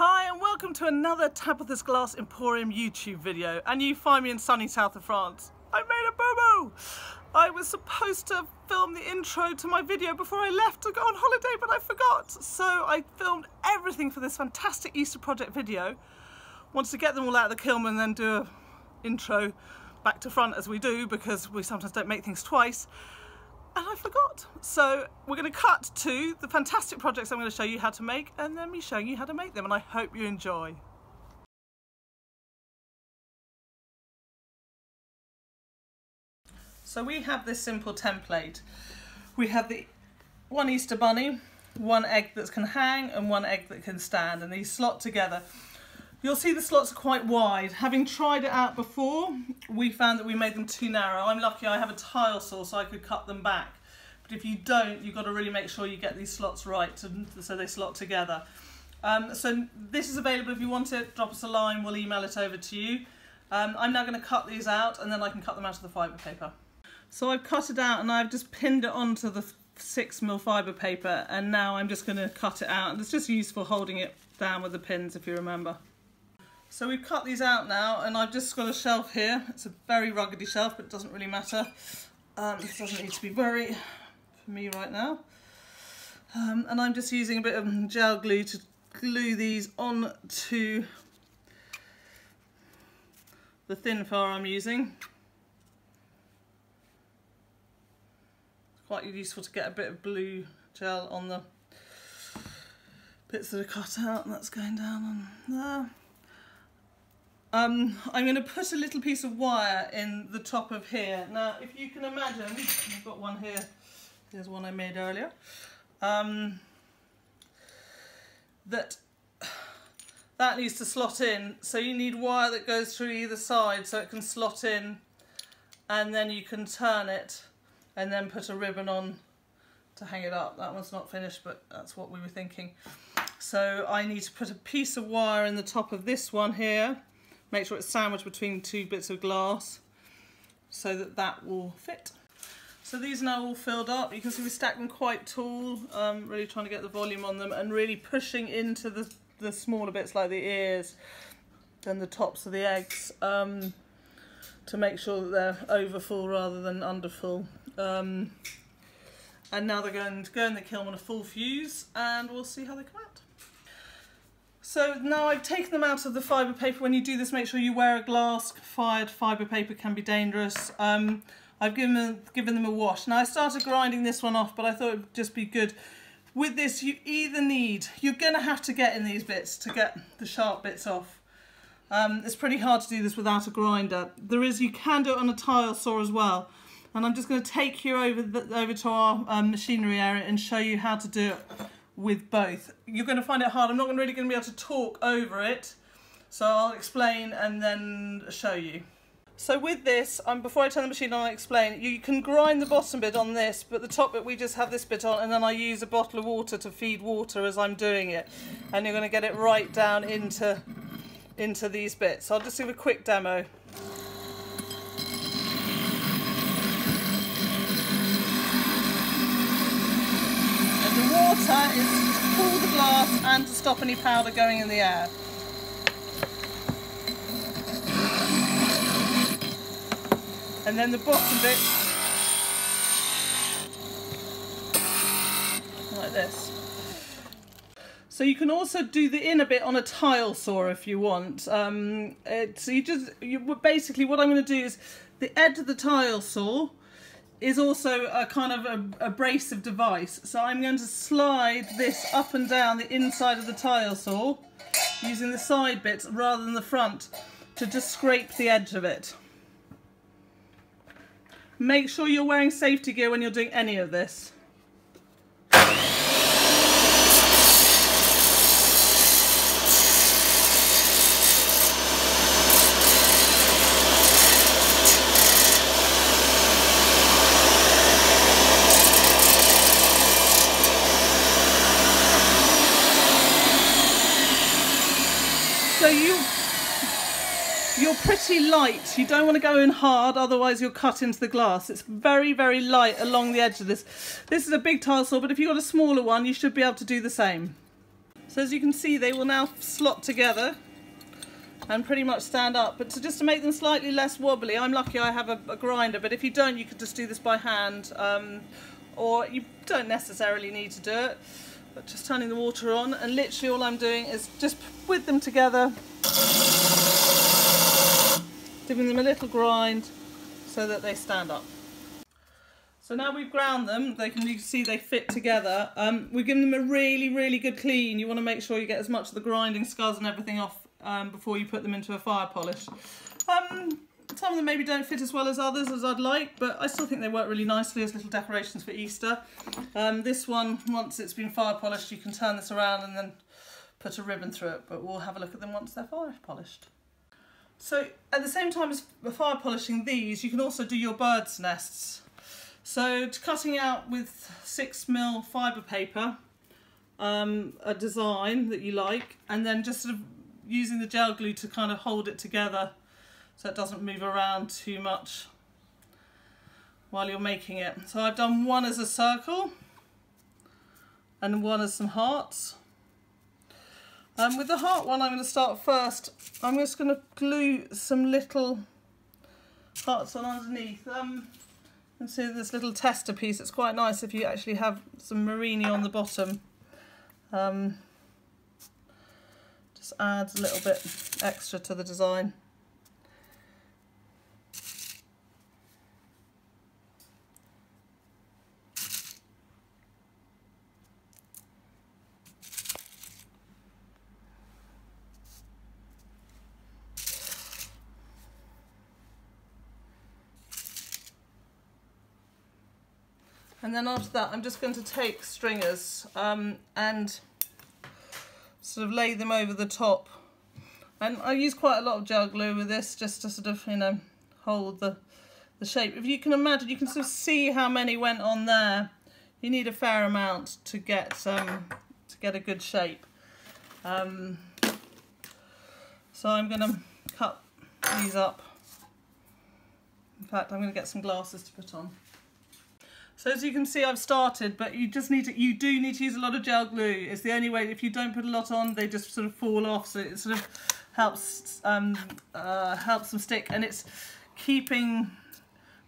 Hi and welcome to another Tabitha's Glass Emporium YouTube video, and you find me in sunny south of France. I made a boo-boo! I was supposed to film the intro to my video before I left to go on holiday, but I forgot. So I filmed everything for this fantastic Easter project video. Wanted to get them all out of the kiln and then do an intro back to front as we do, because we sometimes don't make things twice. And I forgot. So we're going to cut to the fantastic projects I'm going to show you how to make, and then me showing you how to make them, and I hope you enjoy. So we have this simple template. We have the one Easter bunny, one egg that can hang and one egg that can stand, and these slot together. You'll see the slots are quite wide. Having tried it out before, we found that we made them too narrow. I'm lucky I have a tile saw so I could cut them back. But if you don't, you've got to really make sure you get these slots right so they slot together. So this is available if you want it. Drop us a line, we'll email it over to you. I'm now going to cut these out and then I can cut them out of the fibre paper. So I've cut it out and I've just pinned it onto the 6mm fibre paper, and now I'm just going to cut it out. And it's just useful holding it down with the pins, if you remember. So we've cut these out now, and I've just got a shelf here. It's a very ruggedy shelf, but it doesn't really matter. It doesn't need to be very for me right now. And I'm just using a bit of gel glue to glue these onto the therefor I'm using. It's quite useful to get a bit of blue gel on the bits that are cut out, and that's going down on there. I'm going to put a little piece of wire in the top of here. Now, if you can imagine, I've got one here, here's one I made earlier, that needs to slot in, so you need wire that goes through either side so it can slot in, and then you can turn it and then put a ribbon on to hang it up. That one's not finished, but that's what we were thinking. So I need to put a piece of wire in the top of this one here. Make sure it's sandwiched between two bits of glass so that that will fit. So these are now all filled up. You can see we stacked them quite tall, really trying to get the volume on them and really pushing into the smaller bits like the ears and the tops of the eggs to make sure that they're over full rather than under full. And now they're going to go in the kiln on a full fuse, and we'll see how they come out. So now I've taken them out of the fibre paper. When you do this, make sure you wear a glass-fired fibre paper, can be dangerous. I've given them a wash. Now I started grinding this one off, but I thought it would just be good. With this, you're going to have to get in these bits to get the sharp bits off. It's pretty hard to do this without a grinder. You can do it on a tile saw as well. And I'm just going to take you over to our machinery area and show you how to do it with both. You're going to find it hard. I'm not really going to be able to talk over it, so I'll explain and then show you. So with this, before I turn the machine on, I'll explain. You can grind the bottom bit on this, but the top bit we just have this bit on, and then I use a bottle of water to feed water as I'm doing it, and you're going to get it right down into these bits. So I'll just do a quick demo. Water is to cool the glass and to stop any powder going in the air. And then the bottom bit, like this. So you can also do the inner bit on a tile saw if you want. Basically what I'm going to do is the edge of the tile saw is also a kind of a abrasive device. So I'm going to slide this up and down the inside of the tile saw using the side bits rather than the front to just scrape the edge of it. Make sure you're wearing safety gear when you're doing any of this. So you're pretty light. You don't want to go in hard, otherwise you'll cut into the glass. It's very, very light along the edge of this. This is a big tile saw, but if you've got a smaller one, you should be able to do the same. So as you can see, they will now slot together and pretty much stand up. But just to make them slightly less wobbly, I'm lucky I have a grinder, but if you don't, you could just do this by hand, or you don't necessarily need to do it. But just turning the water on, and literally all I'm doing is just with them together, giving them a little grind so that they stand up. So now we've ground them, you can see they fit together. We're giving them a really good clean. You want to make sure you get as much of the grinding scuzz and everything off before you put them into a fire polish. Some of them maybe don't fit as well as others as I'd like, but I still think they work really nicely as little decorations for Easter. This one, once it's been fire polished, you can turn this around and then put a ribbon through it, but we'll have a look at them once they're fire polished. So at the same time as fire polishing these, you can also do your bird's nests. So cutting out with 6mm fibre paper, a design that you like, and then just sort of using the gel glue to kind of hold it together so it doesn't move around too much while you're making it. So I've done one as a circle and one as some hearts. With the heart one, I'm going to start first. I'm just going to glue some little hearts on underneath. And see this little tester piece. It's quite nice if you actually have some murrine on the bottom. Just adds a little bit extra to the design. And then after that, I'm just going to take stringers and sort of lay them over the top. And I use quite a lot of gel glue with this, just to sort of, you know, hold the shape. If you can imagine, you can sort of see how many went on there. You need a fair amount to get a good shape. So I'm going to cut these up. In fact, I'm going to get some glasses to put on. So as you can see, I've started, but you do need to use a lot of gel glue. It's the only way. If you don't put a lot on, they just sort of fall off. So it sort of helps them stick, and it's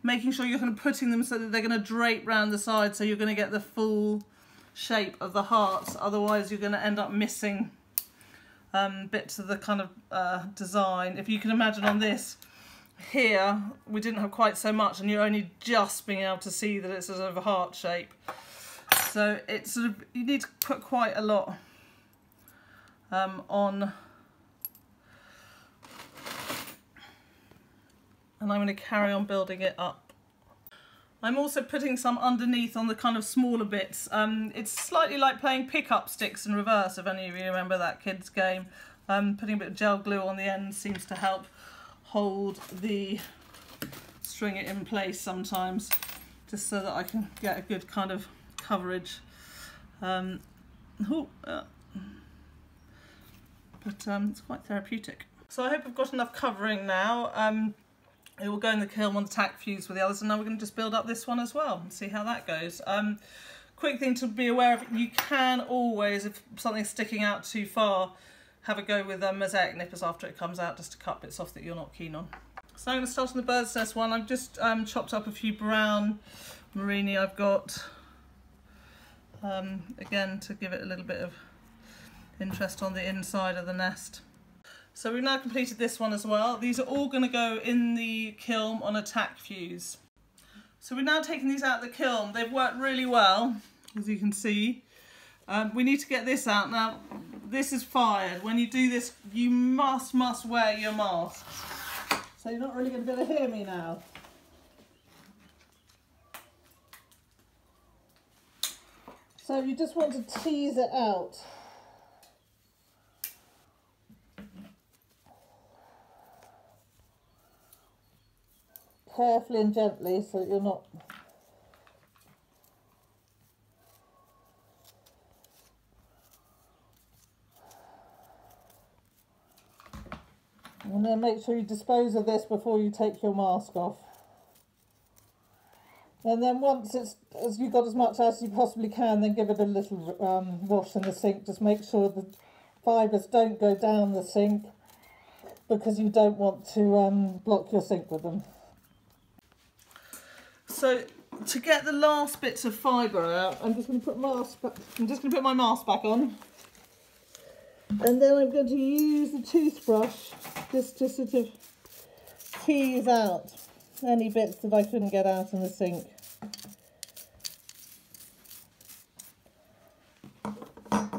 making sure you're kind of putting them so that they're going to drape round the side, so you're going to get the full shape of the hearts. Otherwise, you're going to end up missing bits of the kind of design. If you can imagine on this. Here we didn't have quite so much, and you're only just being able to see that it's sort of a heart shape. So it's sort of, you need to put quite a lot on, and I'm going to carry on building it up. I'm also putting some underneath on the kind of smaller bits. It's slightly like playing pick-up sticks in reverse, if any of you remember that kids game. Putting a bit of gel glue on the end seems to help hold the string it in place sometimes, just so that I can get a good kind of coverage. But it's quite therapeutic. So I hope I've got enough covering now. It will go in the kiln on the tack fuse with the others, and now we're going to just build up this one as well and see how that goes. Quick thing to be aware of, you can always, if something's sticking out too far, have a go with mosaic nippers after it comes out, just to cut bits off that you're not keen on. So I'm going to start on the bird's nest one. I've just chopped up a few brown murrine I've got, again to give it a little bit of interest on the inside of the nest. So we've now completed this one as well. These are all going to go in the kiln on a tack fuse. So we're now taking these out of the kiln. They've worked really well, as you can see. We need to get this out. Now, this is fired. When you do this, you must wear your mask. So you're not really going to be able to hear me now. So you just want to tease it out. Carefully and gently, so that you're not... And then make sure you dispose of this before you take your mask off. And then once as you've got as much as you possibly can, then give it a little wash in the sink. Just make sure the fibres don't go down the sink, because you don't want to block your sink with them. So to get the last bits of fibre out, I'm just going to put my mask back on. And then I'm going to use the toothbrush just to sort of tease out any bits that I couldn't get out in the sink.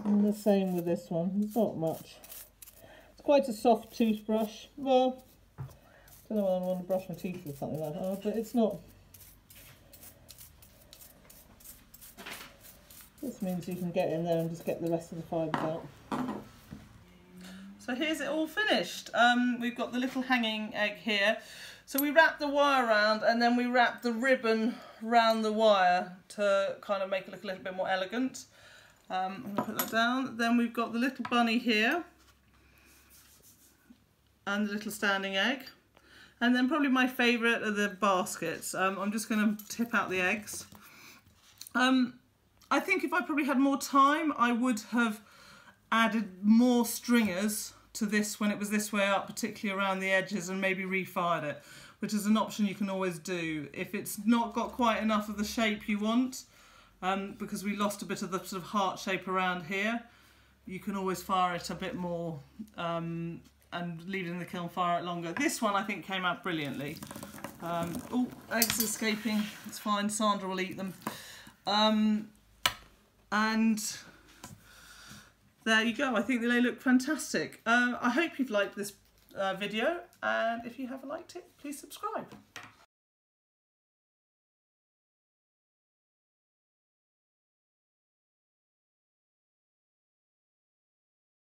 And the same with this one, it's not much. It's quite a soft toothbrush. Well, I don't know whether I want to brush my teeth with something like that, but it's not. This means you can get in there and just get the rest of the fibres out. So here's it all finished. We've got the little hanging egg here. So we wrap the wire around, and then we wrap the ribbon round the wire to kind of make it look a little bit more elegant. I'm going to put that down. Then we've got the little bunny here and the little standing egg. And then probably my favourite are the baskets. I'm just going to tip out the eggs. I think if I probably had more time, I would have added more stringers to this when it was this way up, particularly around the edges, and maybe refired it, which is an option you can always do if it's not got quite enough of the shape you want, because we lost a bit of the sort of heart shape around here. You can always fire it a bit more and leave it in the kiln, fire it longer. This one I think came out brilliantly. Oh, eggs escaping, it's fine, Sandra will eat them. And there you go, I think they look fantastic. I hope you've liked this video, and if you haven't liked it, please subscribe.